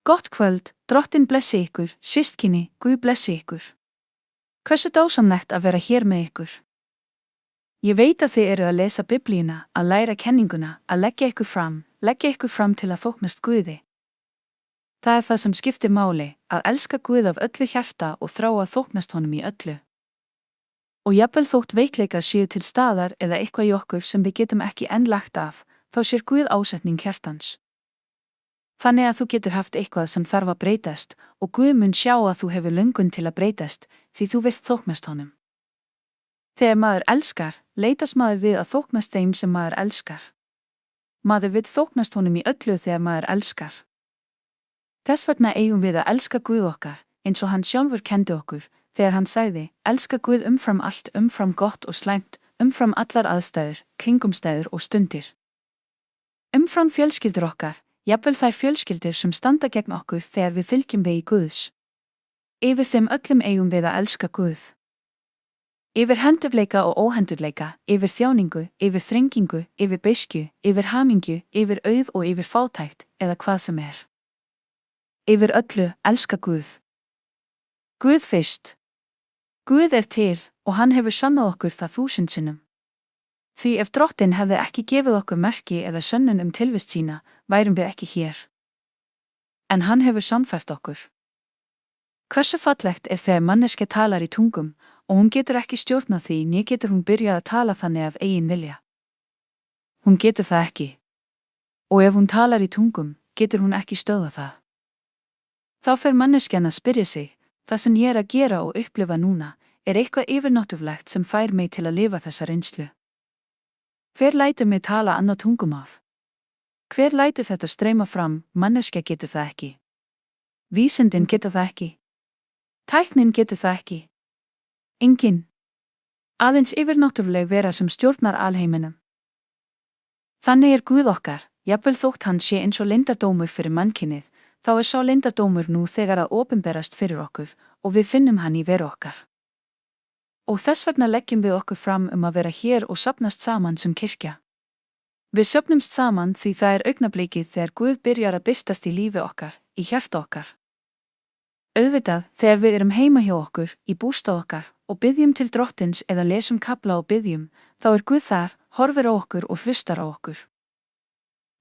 Gott kvöld, Drottinn blessi ykkur, systkini, Guð blessi ykkur. Hversu dásamlegt að vera hér með ykkur. Ég veit að þið eru að lesa Biblíuna, að læra kenninguna, að leggja ykkur fram til að þóknast Guði. Það er það sem skiptir máli, að elska Guð af öllu hjarta og þrá að þóknast honum í öllu. Og jafnvel þótt veikleikar séu til staðar eða eitthvað í okkur sem við getum ekki enn lagt af, þá sér Guð ásetning hjartans. Þannig að þú getur haft eitthvað sem þarf að breytast og Guð mun sjá að þú hefur löngun til að breytast því þú vilt þóknast honum. Þegar maður elskar, leitast maður við að þóknast þeim sem maður elskar. Maður vill þóknast honum í öllu þegar maður elskar. Þess vegna eigum við að elska Guð okkar, eins og hann sjálfur kendi okkur, þegar hann sagði, elska Guð umfram allt, umfram gott og slæmt, umfram allar aðstæður, kringumstæður og stundir. Umfram fjölskyldur okkar, jafnvel þær fjölskyldur sem standa gegn okkur þegar við fylgjum vegi Guðs. Yfir þeim öllum eigum við að elska Guð. Yfir hendurleika og óhendurleika, yfir þjáningu, yfir þrengingu, yfir beiskju, yfir hamingju, yfir auð og yfir fátækt, eða hvað sem er. Yfir öllu, elska Guð. Guð fyrst. Guð er til og hann hefur sannað okkur það 1000 sinnum. Því ef Drottinn hefði ekki gefið okkur merki eða sönnun tilvist sína, værum við ekki hér. En hann hefur sannfært okkur. Hversu fallegt er þegar manneskja talar í tungum og hún getur ekki stjórnað því né getur hún byrjað að tala þannig af eigin vilja. Hún getur það ekki. Og ef hún talar í tungum, getur hún ekki stöðvað það. Þá fer manneskjan að spyrja sig, það sem ég er að gera og upplifa núna, er eitthvað yfirnáttúrlegt sem fær mig til að lifa þessa reynslu. Hver lætur mig tala annað tungumál? Hver lætur þetta streyma fram, manneskja getur það ekki. Vísindin getur það ekki. Tæknin getur það ekki. Enginn. Aðeins yfirnáttúrleg vera sem stjórnar alheiminum. Þannig er Guð okkar, jafnvel þótt hann sé eins og leyndardómur fyrir mannkynið, þá er sá leyndardómur nú þegar að opinberast fyrir okkur og við finnum hann í veru okkar. Og þess vegna leggjum við okkur fram að vera hér og safnast saman sem kirkja. Við söfnumst saman því það er augnablikið þegar Guð byrjar að birtast í lífi okkar, í hjarta okkar. Auðvitað, þegar við erum heima hjá okkur, í bústað okkar, og biðjum til Drottins eða lesum kafla og biðjum, þá er Guð þar, horfir á okkur og hlustar á okkur.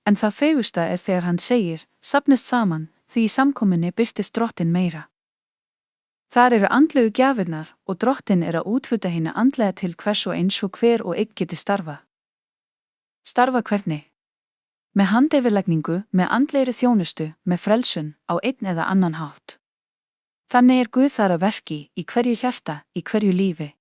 En það fegursta er þegar hann segir, safnist saman, því í samkomunni birtist Drottinn meira. Þar eru andlegu gjafirnar og Drottinn er að útfuta hina andlega til hvers og eins og hver og einn geti starfa. Starfa hvernig? Með handeyfirlegningu, með andlegri þjónustu, með frelsun, á einn eða annan hátt. Þannig er Guð þar að verki, í hverju hjarta, í hverju lífi.